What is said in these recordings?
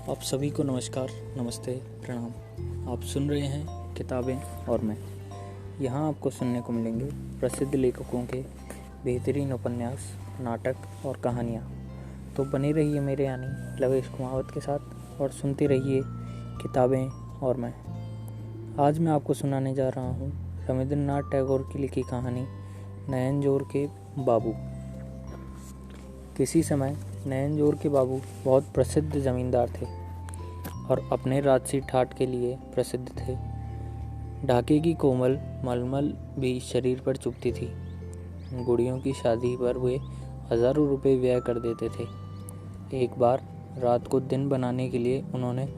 आप सभी को नमस्कार, नमस्ते, प्रणाम। आप सुन रहे हैं किताबें और मैं। यहाँ आपको सुनने को मिलेंगे प्रसिद्ध लेखकों के बेहतरीन उपन्यास, नाटक और कहानियाँ। तो बने रहिए मेरे यानी लवेश कुमावत के साथ और सुनते रहिए किताबें और मैं। आज मैं आपको सुनाने जा रहा हूँ रवींद्रनाथ टैगोर की लिखी कहानी नैनजोर के बाबू। किसी समय नैनजोर के बाबू बहुत प्रसिद्ध जमींदार थे और अपने राजसी ठाठ के लिए प्रसिद्ध थे। ढाके की कोमल मलमल भी शरीर पर चुभती थी। गुड़ियों की शादी पर वे हजारों रुपए व्यय कर देते थे। एक बार रात को दिन बनाने के लिए उन्होंने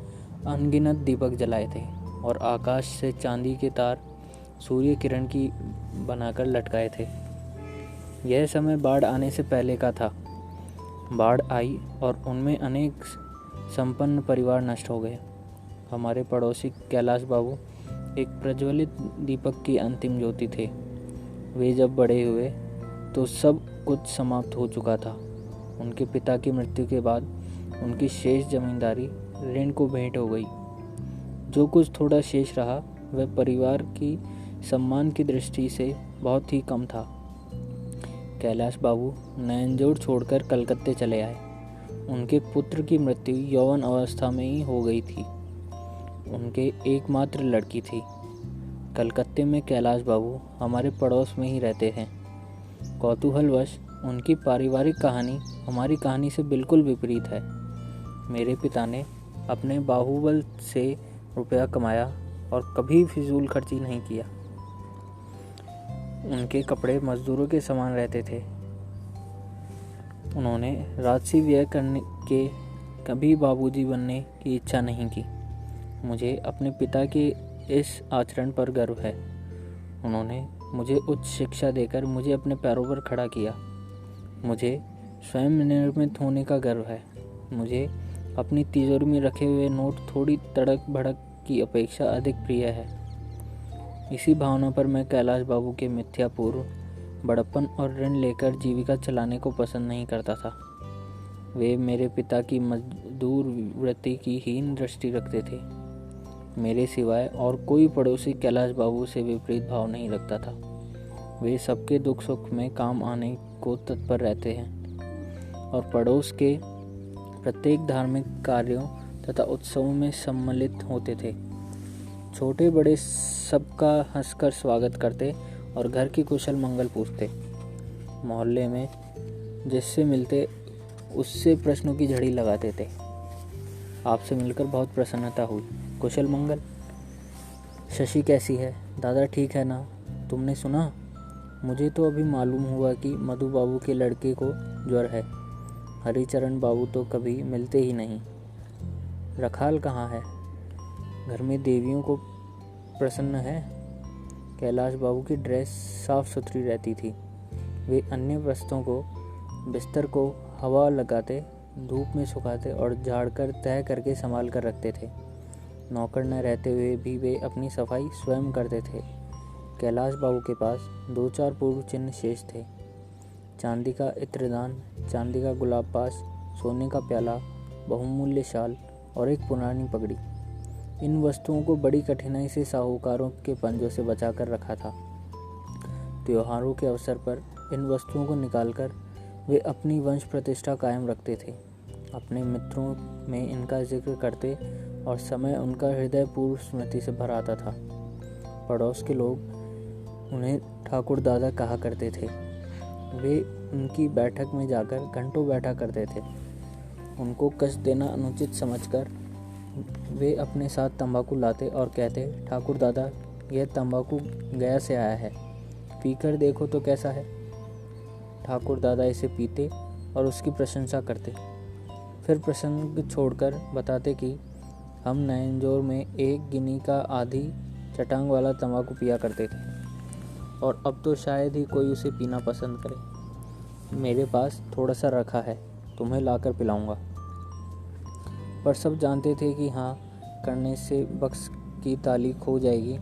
अनगिनत दीपक जलाए थे और आकाश से चांदी के तार सूर्य किरण की बनाकर लटकाए थे। यह समय बाढ़ आने से पहले का था। बाढ़ आई और उनमें अनेक संपन्न परिवार नष्ट हो गए। हमारे पड़ोसी कैलाश बाबू एक प्रज्वलित दीपक की अंतिम ज्योति थे। वे जब बड़े हुए तो सब कुछ समाप्त हो चुका था। उनके पिता की मृत्यु के बाद उनकी शेष जमींदारी ऋण को भेंट हो गई। जो कुछ थोड़ा शेष रहा वह परिवार की सम्मान की दृष्टि से बहुत ही कम था। कैलाश बाबू नैनजोर छोड़कर कलकत्ते चले आए। उनके पुत्र की मृत्यु यौवन अवस्था में ही हो गई थी। उनके एकमात्र लड़की थी। कलकत्ते में कैलाश बाबू हमारे पड़ोस में ही रहते हैं। कौतूहलवश उनकी पारिवारिक कहानी हमारी कहानी से बिल्कुल विपरीत है। मेरे पिता ने अपने बाहुबल से रुपया कमाया और कभी फिजूल खर्ची नहीं किया। उनके कपड़े मजदूरों के समान रहते थे। उन्होंने राजसी व्यय करने के कभी बाबूजी बनने की इच्छा नहीं की। मुझे अपने पिता के इस आचरण पर गर्व है। उन्होंने मुझे उच्च शिक्षा देकर मुझे अपने पैरों पर खड़ा किया। मुझे स्वयं निर्मित होने का गर्व है। मुझे अपनी तिजोरी में रखे हुए नोट थोड़ी तड़क भड़क की अपेक्षा अधिक प्रिय है। इसी भावना पर मैं कैलाश बाबू के मिथ्यापूर्व बड़प्पन और ऋण लेकर जीविका चलाने को पसंद नहीं करता था। वे मेरे पिता की मजदूर वृत्ति की हीन दृष्टि रखते थे। मेरे सिवाय और कोई पड़ोसी कैलाश बाबू से विपरीत भाव नहीं रखता था। वे सबके दुख सुख में काम आने को तत्पर रहते हैं और पड़ोस के प्रत्येक धार्मिक कार्यों तथा उत्सवों में सम्मिलित होते थे। छोटे बड़े सबका हंसकर स्वागत करते और घर की कुशल मंगल पूछते। मोहल्ले में जिससे मिलते उससे प्रश्नों की झड़ी लगाते थे। आपसे मिलकर बहुत प्रसन्नता हुई। कुशल मंगल। शशि कैसी है? दादा ठीक है ना? तुमने सुना? मुझे तो अभी मालूम हुआ कि मधु बाबू के लड़के को ज्वर है। हरिचरण बाबू तो कभी मिलते ही नहीं। रखाल कहाँ है? घर में देवियों को प्रसन्न है। कैलाश बाबू की ड्रेस साफ सुथरी रहती थी। वे अन्य वस्त्रों को बिस्तर को हवा लगाते, धूप में सुखाते और झाड़कर तह करके संभाल कर रखते थे। नौकर न रहते हुए भी वे अपनी सफाई स्वयं करते थे। कैलाश बाबू के पास 2-4 पूर्व चिन्ह शेष थे। चांदी का इत्रदान, चांदी का गुलाब पास, सोने का प्याला, बहुमूल्य शाल और एक पुरानी पगड़ी। इन वस्तुओं को बड़ी कठिनाई से साहूकारों के पंजों से बचाकर रखा था। त्योहारों के अवसर पर इन वस्तुओं को निकालकर वे अपनी वंश प्रतिष्ठा कायम रखते थे। अपने मित्रों में इनका जिक्र करते और समय उनका हृदय पूर्व स्मृति से भर आता था। पड़ोस के लोग उन्हें ठाकुर दादा कहा करते थे। वे उनकी बैठक में जाकर घंटों बैठा करते थे। उनको कष्ट देना अनुचित समझकर वे अपने साथ तंबाकू लाते और कहते, ठाकुर दादा यह तंबाकू गया से आया है, पीकर देखो तो कैसा है। ठाकुर दादा इसे पीते और उसकी प्रशंसा करते। फिर प्रसंग छोड़कर बताते कि हम नैनजोर में 1 गिनी का आधी चटांग वाला तंबाकू पिया करते थे और अब तो शायद ही कोई उसे पीना पसंद करे। मेरे पास थोड़ा सा रखा है, तुम्हें लाकर पिलाऊंगा। पर सब जानते थे कि हाँ करने से बक्स की ताली खो जाएगी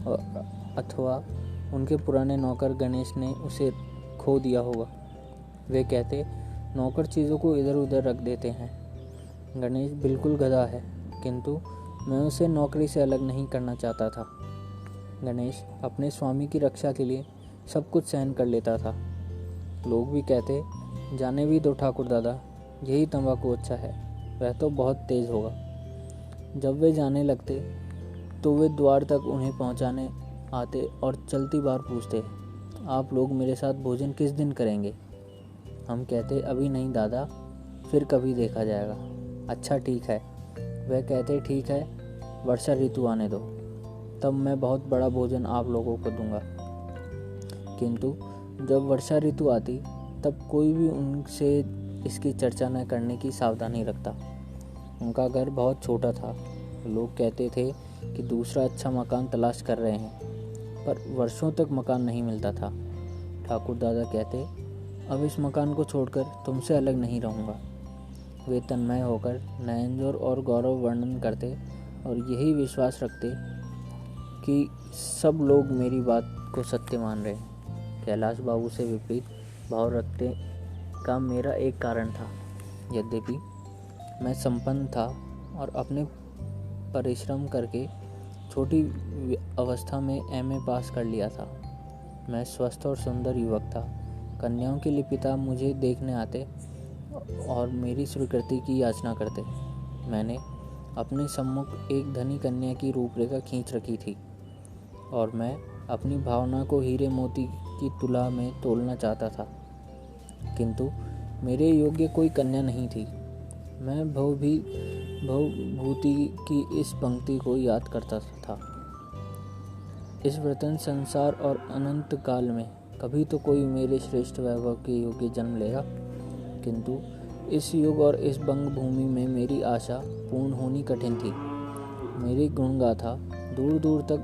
और अथवा उनके पुराने नौकर गणेश ने उसे खो दिया होगा। वे कहते, नौकर चीज़ों को इधर उधर रख देते हैं, गणेश बिल्कुल गधा है, किंतु मैं उसे नौकरी से अलग नहीं करना चाहता था। गणेश अपने स्वामी की रक्षा के लिए सब कुछ सहन कर लेता था। लोग भी कहते, जाने भी दो ठाकुर दादा, यही तंबाकू अच्छा है, वह तो बहुत तेज होगा। जब वे जाने लगते तो वे द्वार तक उन्हें पहुंचाने आते और चलती बार पूछते, आप लोग मेरे साथ भोजन किस दिन करेंगे? हम कहते, अभी नहीं दादा, फिर कभी देखा जाएगा। अच्छा ठीक है। वह कहते, ठीक है, वर्षा ऋतु आने दो, तब मैं बहुत बड़ा भोजन आप लोगों को दूंगा। किंतु जब वर्षा ऋतु आती तब कोई भी उनसे इसकी चर्चा न करने की सावधानी रखता। उनका घर बहुत छोटा था। लोग कहते थे कि दूसरा अच्छा मकान तलाश कर रहे हैं, पर वर्षों तक मकान नहीं मिलता था। ठाकुर दादा कहते, अब इस मकान को छोड़कर तुमसे अलग नहीं रहूँगा। वे तन्मय होकर नयनजोर और गौरव वर्णन करते और यही विश्वास रखते कि सब लोग मेरी बात को सत्य मान रहे हैं। कैलाश बाबू से विपरीत भाव रखते का मेरा एक कारण था। यद्यपि मैं संपन्न था और अपने परिश्रम करके छोटी अवस्था में एमए पास कर लिया था। मैं स्वस्थ और सुंदर युवक था। कन्याओं के लिए पिता मुझे देखने आते और मेरी स्वीकृति की याचना करते। मैंने अपने सम्मुख एक धनी कन्या की रूपरेखा खींच रखी थी और मैं अपनी भावना को हीरे मोती की तुला में तोलना चाहता था, किंतु मेरे योग्य कोई कन्या नहीं थी। मैं भवभूति की इस पंक्ति को याद करता था, इस वृतन संसार और अनंत काल में कभी तो कोई मेरे श्रेष्ठ वैभव के योग्य जन्म लेगा, किंतु इस युग और इस बंग भूमि में मेरी आशा पूर्ण होनी कठिन थी। मेरी गुणगाथा दूर दूर तक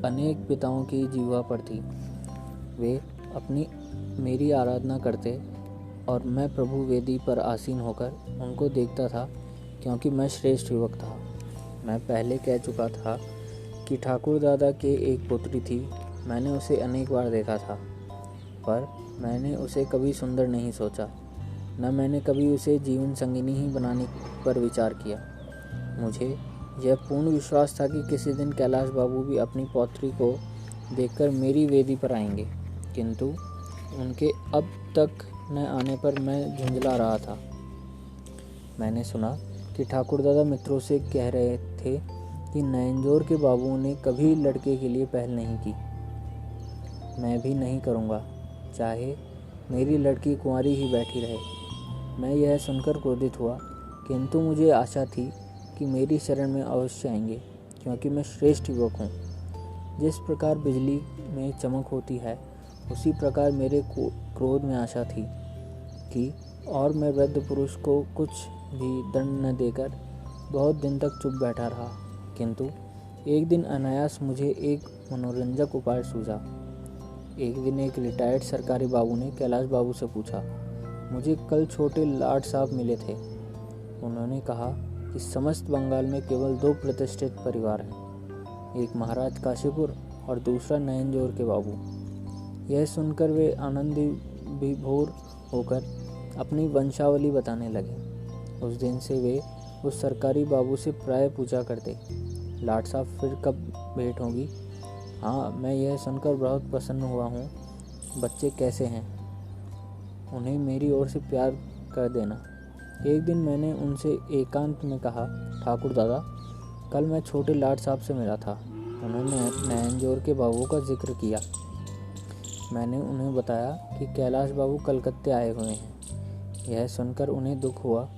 अनेक पिताओं की जीवा पर थी। वे अपनी मेरी आराधना करते और मैं प्रभु वेदी पर आसीन होकर उनको देखता था, क्योंकि मैं श्रेष्ठ युवक था। मैं पहले कह चुका था कि ठाकुर दादा के एक पुत्री थी। मैंने उसे अनेक बार देखा था, पर मैंने उसे कभी सुंदर नहीं सोचा, न मैंने कभी उसे जीवन संगिनी ही बनाने पर विचार किया। मुझे यह पूर्ण विश्वास था कि किसी दिन कैलाश बाबू भी अपनी पौत्री को देखकर मेरी वेदी पर आएंगे, किंतु उनके अब तक न आने पर मैं झुंझला रहा था। मैंने सुना कि ठाकुर दादा मित्रों से कह रहे थे कि नयनजोर के बाबू ने कभी लड़के के लिए पहल नहीं की। मैं भी नहीं करूँगा, चाहे मेरी लड़की कुंवारी ही बैठी रहे। मैं यह सुनकर क्रोधित हुआ, किंतु मुझे आशा थी कि मेरी शरण में अवश्य आएंगे, क्योंकि मैं श्रेष्ठ युवक हूँ। जिस प्रकार बिजली में चमक होती है, उसी प्रकार मेरे क्रोध में आशा थी कि और मैं वृद्ध पुरुष को कुछ भी दंड न देकर बहुत दिन तक चुप बैठा रहा। किंतु एक दिन अनायास मुझे एक मनोरंजक उपाय सूझा। एक दिन एक रिटायर्ड सरकारी बाबू ने कैलाश बाबू से पूछा, मुझे कल छोटे लाड साहब मिले थे। उन्होंने कहा कि समस्त बंगाल में केवल 2 प्रतिष्ठित परिवार हैं, एक महाराज काशीपुर और दूसरा नयनजोर के बाबू। यह सुनकर वे आनंद विभोर होकर अपनी वंशावली बताने लगे। उस दिन से वे उस सरकारी बाबू से प्राय पूछा करते, लाड साहब फिर कब भेंट होगी? हाँ, मैं यह सुनकर बहुत प्रसन्न हुआ हूँ। बच्चे कैसे हैं? उन्हें मेरी ओर से प्यार कर देना। एक दिन मैंने उनसे एकांत में कहा, ठाकुर दादा, कल मैं छोटे लाड साहब से मिला था। उन्होंने नयनजोर के बाबू का जिक्र किया। मैंने उन्हें बताया कि कैलाश बाबू कलकत्ते आए हुए हैं। यह सुनकर उन्हें दुख हुआ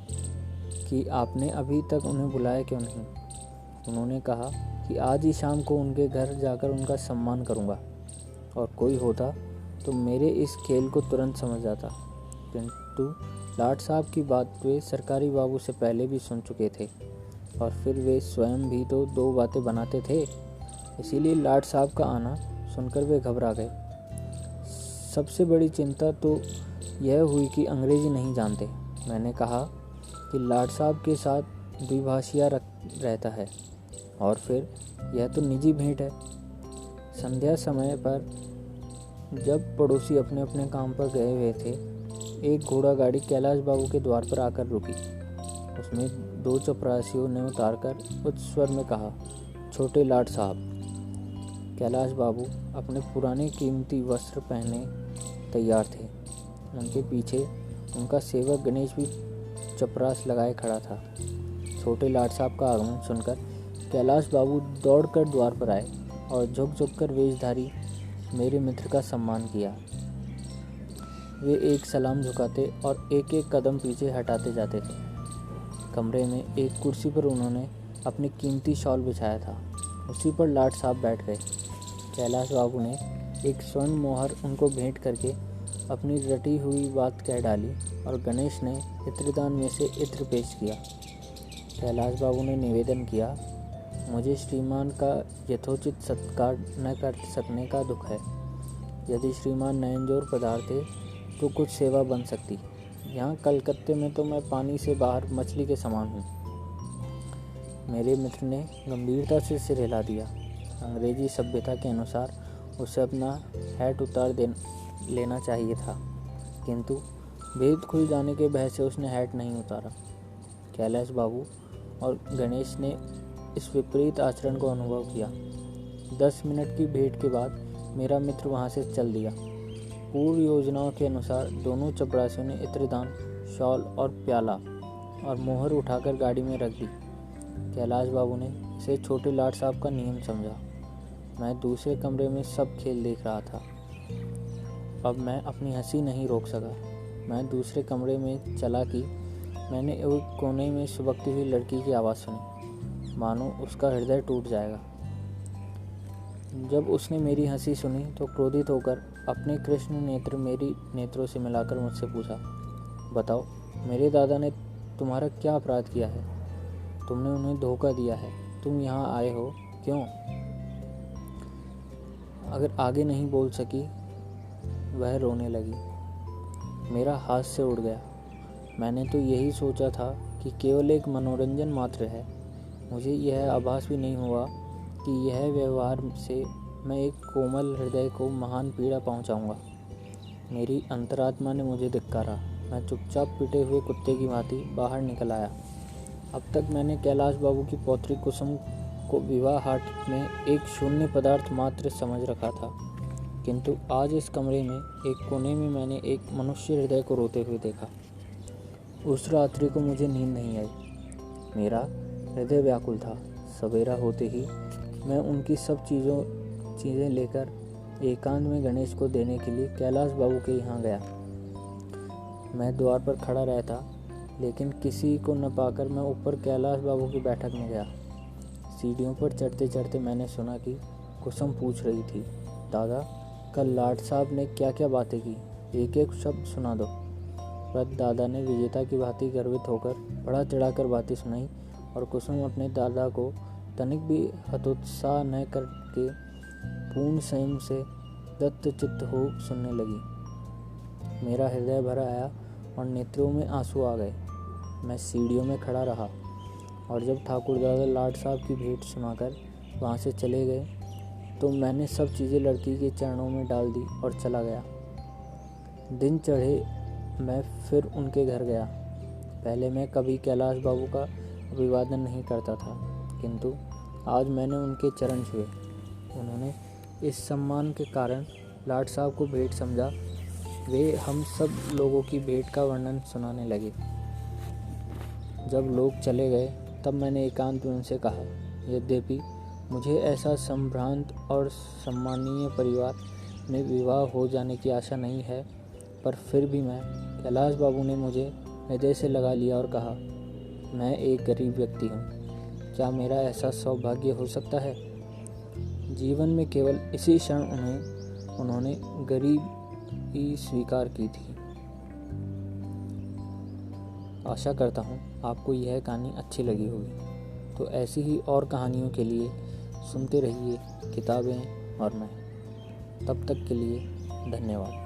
कि आपने अभी तक उन्हें बुलाया क्यों नहीं। उन्होंने कहा कि आज ही शाम को उनके घर जाकर उनका सम्मान करूंगा, और कोई होता तो मेरे इस खेल को तुरंत समझ जाता। किंतु लाड साहब की बात वे सरकारी बाबू से पहले भी सुन चुके थे, और फिर वे स्वयं भी तो 2 बातें बनाते थे। इसीलिए लाड साहब का आना सुनकर वे घबरा गए। सबसे बड़ी चिंता तो यह हुई कि अंग्रेजी नहीं जानते। मैंने कहा कि लाड साहब के साथ द्विभाषिया रहता है, और फिर यह तो निजी भेंट है। संध्या समय पर जब पड़ोसी अपने अपने काम पर गए हुए थे, एक घोड़ा गाड़ी कैलाश बाबू के द्वार पर आकर रुकी। उसमें दो चपरासियों ने उतारकर उच्च स्वर में कहा, छोटे लाट साहब। कैलाश बाबू अपने पुराने कीमती वस्त्र पहने तैयार थे। उनके पीछे उनका सेवक गणेश भी चपरास लगाए खड़ा था। छोटे लाट साहब का आगमन सुनकर कैलाश बाबू दौड़कर द्वार पर आए और झुक झुक कर वेशधारी मेरे मित्र का सम्मान किया। वे एक सलाम झुकाते और एक एक कदम पीछे हटाते जाते थे। कमरे में एक कुर्सी पर उन्होंने अपनी कीमती शॉल बिछाया था। उसी पर लाट साहब बैठ गए। कैलाश बाबू ने एक स्वर्ण मोहर उनको भेंट करके अपनी रटी हुई बात कह डाली और गणेश ने इत्रदान में से इत्र पेश किया। कैलाश बाबू ने निवेदन किया, मुझे श्रीमान का यथोचित सत्कार न कर सकने का दुख है। यदि श्रीमान नयनजोर पधारते तो कुछ सेवा बन सकती। यहाँ कलकत्ते में तो मैं पानी से बाहर मछली के समान हूँ। मेरे मित्र ने गंभीरता से सिर हिला दिया। अंग्रेजी सभ्यता के अनुसार उसे अपना हैट उतार लेना चाहिए था, किंतु भेद खुल जाने के भय से उसने हैट नहीं उतारा। कैलाश बाबू और गणेश ने इस विपरीत आचरण को अनुभव किया। 10 मिनट की भेंट के बाद मेरा मित्र वहाँ से चल दिया। पूर्व योजनाओं के अनुसार दोनों चपरासियों ने इत्रदान, शॉल और प्याला और मोहर उठाकर गाड़ी में रख दी। कैलाश बाबू ने इसे छोटे लाट साहब का नियम समझा। मैं दूसरे कमरे में सब खेल देख रहा था। अब मैं अपनी हंसी नहीं रोक सका। मैं दूसरे कमरे में चला कि मैंने एक कोने में सुबकती हुई लड़की की आवाज़ सुनी, मानो उसका हृदय टूट जाएगा। जब उसने मेरी हंसी सुनी तो क्रोधित होकर अपने कृष्ण नेत्र मेरी नेत्रों से मिलाकर मुझसे पूछा, बताओ मेरे दादा ने तुम्हारा क्या अपराध किया है? तुमने उन्हें धोखा दिया है। तुम यहाँ आए हो क्यों? अगर आगे नहीं बोल सकी वह रोने लगी। मेरा हाथ से उड़ गया। मैंने तो यही सोचा था कि केवल एक मनोरंजन मात्र है। मुझे यह आभास भी नहीं हुआ कि यह व्यवहार से मैं एक कोमल हृदय को महान पीड़ा पहुंचाऊंगा। मेरी अंतरात्मा ने मुझे धिक्कारा। मैं चुपचाप पिटे हुए कुत्ते की भांति बाहर निकल आया। अब तक मैंने कैलाश बाबू की पौत्री कुसुम को विवाह हाट में एक शून्य पदार्थ मात्र समझ रखा था, किंतु आज इस कमरे में एक कोने में मैंने एक मनुष्य हृदय को रोते हुए देखा। उस रात्रि को मुझे नींद नहीं आई। मेरा हृदय व्याकुल था। सवेरा होते ही मैं उनकी सब चीज़ें लेकर एकांत में गणेश को देने के लिए कैलाश बाबू के यहाँ गया। मैं द्वार पर खड़ा रहता, लेकिन किसी को न पाकर मैं ऊपर कैलाश बाबू की बैठक में गया। सीढ़ियों पर चढ़ते चढ़ते मैंने सुना कि कुसुम पूछ रही थी, दादा कल लाट साहब ने क्या क्या बातें की, एक एक शब्द सुना दो। पर दादा ने विजेता की भांति गर्वित होकर बढ़ा चढ़ाकर बातें सुनाई और कुसुम अपने दादा को तनिक भी हतोत्साह न करके पूर्ण संयम से दत्तचित्त हो सुनने लगी। मेरा हृदय भरा आया और नेत्रों में आंसू आ गए। मैं सीढ़ियों में खड़ा रहा और जब ठाकुर दादा लाट साहब की भेंट सुनाकर वहाँ से चले गए तो मैंने सब चीज़ें लड़की के चरणों में डाल दी और चला गया। दिन चढ़े मैं फिर उनके घर गया। पहले मैं कभी कैलाश बाबू का अभिवादन नहीं करता था, किंतु आज मैंने उनके चरण छुए। उन्होंने इस सम्मान के कारण लाट साहब को भेंट समझा। वे हम सब लोगों की भेंट का वर्णन सुनाने लगे। जब लोग चले गए तब मैंने एकांत में उनसे कहा, यद्यपि मुझे ऐसा संभ्रांत और सम्मानीय परिवार में विवाह हो जाने की आशा नहीं है, पर फिर भी कैलाश बाबू ने मुझे हृदय से लगा लिया और कहा, मैं एक गरीब व्यक्ति हूँ। क्या मेरा ऐसा सौभाग्य हो सकता है? जीवन में केवल इसी क्षण उन्होंने गरीबी स्वीकार की थी। आशा करता हूँ आपको यह कहानी अच्छी लगी होगी। तो ऐसी ही और कहानियों के लिए सुनते रहिए किताबें और मैं। तब तक के लिए धन्यवाद।